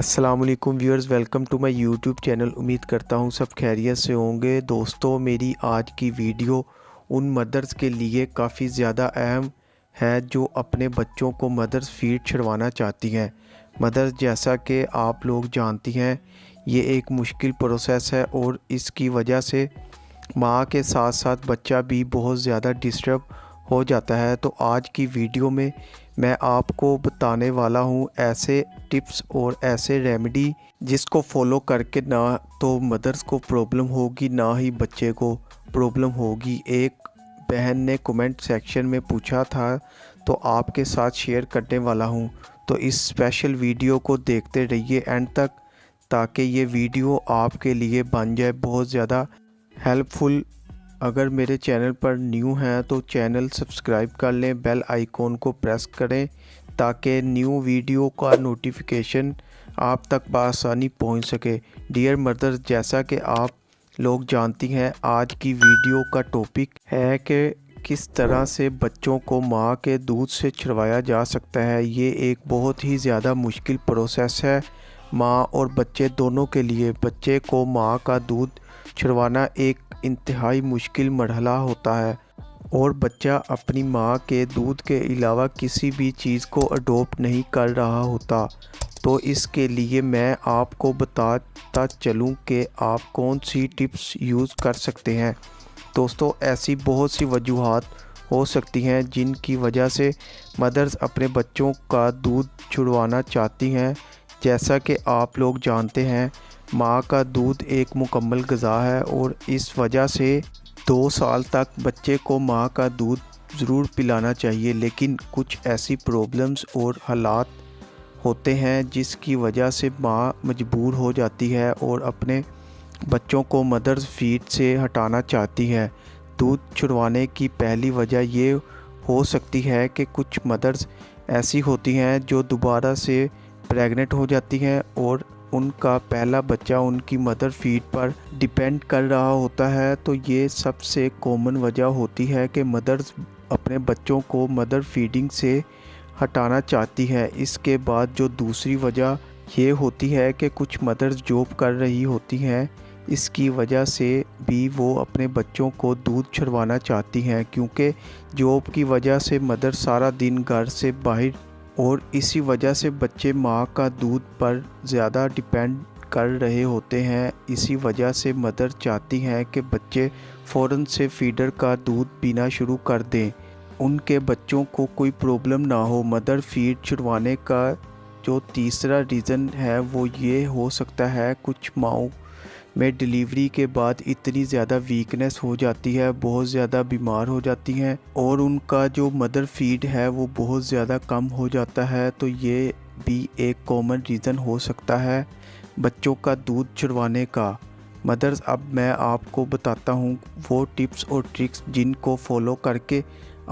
السلام علیکم viewers, welcome to my YouTube channel. امید کرتا ہوں سب خیریت سے ہوں گے۔ دوستو، میری آج کی ویڈیو ان مدرز کے لیے کافی زیادہ اہم ہے جو اپنے بچوں کو مدرز فیڈ چھڑوانا چاہتی ہیں۔ مدرز، جیسا کہ آپ لوگ جانتی ہیں، یہ ایک مشکل پروسیس ہے اور اس کی وجہ سے ماں کے ساتھ ساتھ بچہ بھی بہت زیادہ ڈسٹرب ہو جاتا ہے۔ تو آج کی ویڈیو میں آپ کو بتانے والا ہوں ایسے ٹپس اور ایسے ریمیڈی جس کو فالو کر کے نہ تو مدرز کو پرابلم ہوگی نہ ہی بچے کو پرابلم ہوگی۔ ایک بہن نے کومنٹ سیکشن میں پوچھا تھا تو آپ کے ساتھ شیئر کرنے والا ہوں، تو اس اسپیشل ویڈیو کو دیکھتے رہیے اینڈ تک تاکہ یہ ویڈیو آپ کے لیے بن جائے بہت زیادہ ہیلپ فل۔ اگر میرے چینل پر نیو ہیں تو چینل سبسکرائب کر لیں، بیل آئیکن کو پریس کریں تاکہ نیو ویڈیو کا نوٹیفیکیشن آپ تک بآسانی پہنچ سکے۔ ڈیئر مدرز، جیسا کہ آپ لوگ جانتی ہیں، آج کی ویڈیو کا ٹاپک ہے کہ کس طرح سے بچوں کو ماں کے دودھ سے چھڑوایا جا سکتا ہے۔ یہ ایک بہت ہی زیادہ مشکل پروسیس ہے ماں اور بچے دونوں کے لیے۔ بچے کو ماں کا دودھ چھڑوانا ایک انتہائی مشکل مرحلہ ہوتا ہے اور بچہ اپنی ماں کے دودھ کے علاوہ کسی بھی چیز کو اڈاپٹ نہیں کر رہا ہوتا۔ تو اس کے لیے میں آپ کو بتاتا چلوں کہ آپ کون سی ٹپس یوز کر سکتے ہیں۔ دوستو، ایسی بہت سی وجوہات ہو سکتی ہیں جن کی وجہ سے مدرز اپنے بچوں کا دودھ چھڑوانا چاہتی ہیں۔ جیسا کہ آپ لوگ جانتے ہیں، ماں کا دودھ ایک مکمل غذا ہے اور اس وجہ سے 2 سال تک بچے کو ماں کا دودھ ضرور پلانا چاہیے، لیکن کچھ ایسی پرابلمز اور حالات ہوتے ہیں جس کی وجہ سے ماں مجبور ہو جاتی ہے اور اپنے بچوں کو مدرز فیڈ سے ہٹانا چاہتی ہے۔ دودھ چھڑوانے کی پہلی وجہ یہ ہو سکتی ہے کہ کچھ مدرز ایسی ہوتی ہیں جو دوبارہ سے پریگننٹ ہو جاتی ہیں اور ان کا پہلا بچہ ان کی مدر فیڈ پر ڈیپینڈ کر رہا ہوتا ہے۔ تو یہ سب سے کامن وجہ ہوتی ہے کہ مدرز اپنے بچوں کو مدر فیڈنگ سے ہٹانا چاہتی ہے۔ اس کے بعد جو دوسری وجہ یہ ہوتی ہے کہ کچھ مدرز جاب کر رہی ہوتی ہیں، اس کی وجہ سے بھی وہ اپنے بچوں کو دودھ چھڑوانا چاہتی ہیں، کیونکہ جاب کی وجہ سے مدر سارا دن گھر سے باہر اور اسی وجہ سے بچے ماں کا دودھ پر زیادہ ڈیپینڈ کر رہے ہوتے ہیں۔ اسی وجہ سے مدر چاہتی ہیں کہ بچے فوراً سے فیڈر کا دودھ پینا شروع کر دیں، ان کے بچوں کو کوئی پرابلم نہ ہو۔ مدر فیڈ چھڑوانے کا جو تیسرا ریزن ہے وہ یہ ہو سکتا ہے کچھ ماؤں میں ڈیلیوری کے بعد اتنی زیادہ ویکنیس ہو جاتی ہے، بہت زیادہ بیمار ہو جاتی ہیں اور ان کا جو مدر فیڈ ہے وہ بہت زیادہ کم ہو جاتا ہے۔ تو یہ بھی ایک کامن ریزن ہو سکتا ہے بچوں کا دودھ چھڑوانے کا۔ مدرز، اب میں آپ کو بتاتا ہوں وہ ٹپس اور ٹرکس جن کو فالو کر کے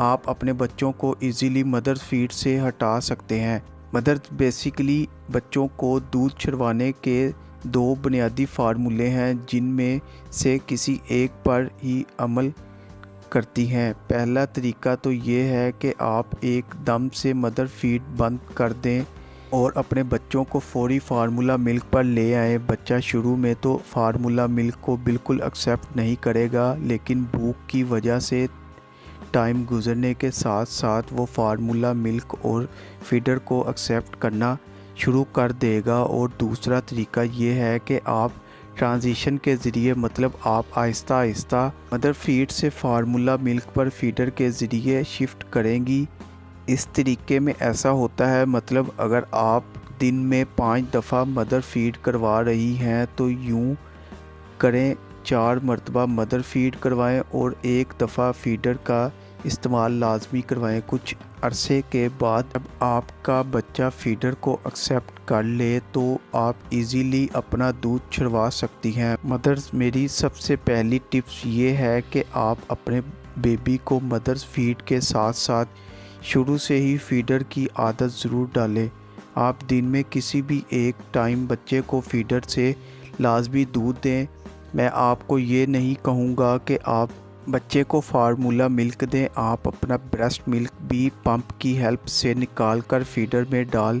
آپ اپنے بچوں کو ایزیلی مدر فیڈ سے ہٹا سکتے ہیں۔ مدرز بیسیکلی بچوں کو دودھ چھڑوانے کے 2 بنیادی فارمولے ہیں جن میں سے کسی ایک پر ہی عمل کرتی ہیں۔ پہلا طریقہ تو یہ ہے کہ آپ ایک دم سے مدر فیڈ بند کر دیں اور اپنے بچوں کو فوری فارمولا ملک پر لے آئیں۔ بچہ شروع میں تو فارمولا ملک کو بالکل ایکسیپٹ نہیں کرے گا، لیکن بھوک کی وجہ سے ٹائم گزرنے کے ساتھ ساتھ وہ فارمولا ملک اور فیڈر کو ایکسیپٹ کرنا شروع کر دے گا۔ اور دوسرا طریقہ یہ ہے کہ آپ ٹرانزیشن کے ذریعے، مطلب آپ آہستہ آہستہ مدر فیڈ سے فارمولا ملک پر فیڈر کے ذریعے شفٹ کریں گی۔ اس طریقے میں ایسا ہوتا ہے، مطلب اگر آپ دن میں 5 دفعہ مدر فیڈ کروا رہی ہیں تو یوں کریں 4 مرتبہ مدر فیڈ کروائیں اور 1 دفعہ فیڈر کا استعمال لازمی کروائیں۔ کچھ عرصے کے بعد جب آپ کا بچہ فیڈر کو ایکسیپٹ کر لے تو آپ ایزیلی اپنا دودھ چھڑوا سکتی ہیں۔ مدرز، میری سب سے پہلی ٹپس یہ ہے کہ آپ اپنے بیبی کو مدرز فیڈ کے ساتھ ساتھ شروع سے ہی فیڈر کی عادت ضرور ڈالیں۔ آپ دن میں کسی بھی ایک ٹائم بچے کو فیڈر سے لازمی دودھ دیں۔ میں آپ کو یہ نہیں کہوں گا کہ آپ بچے کو فارمولا ملک دیں، آپ اپنا بریسٹ ملک بھی پمپ کی ہیلپ سے نکال کر فیڈر میں ڈال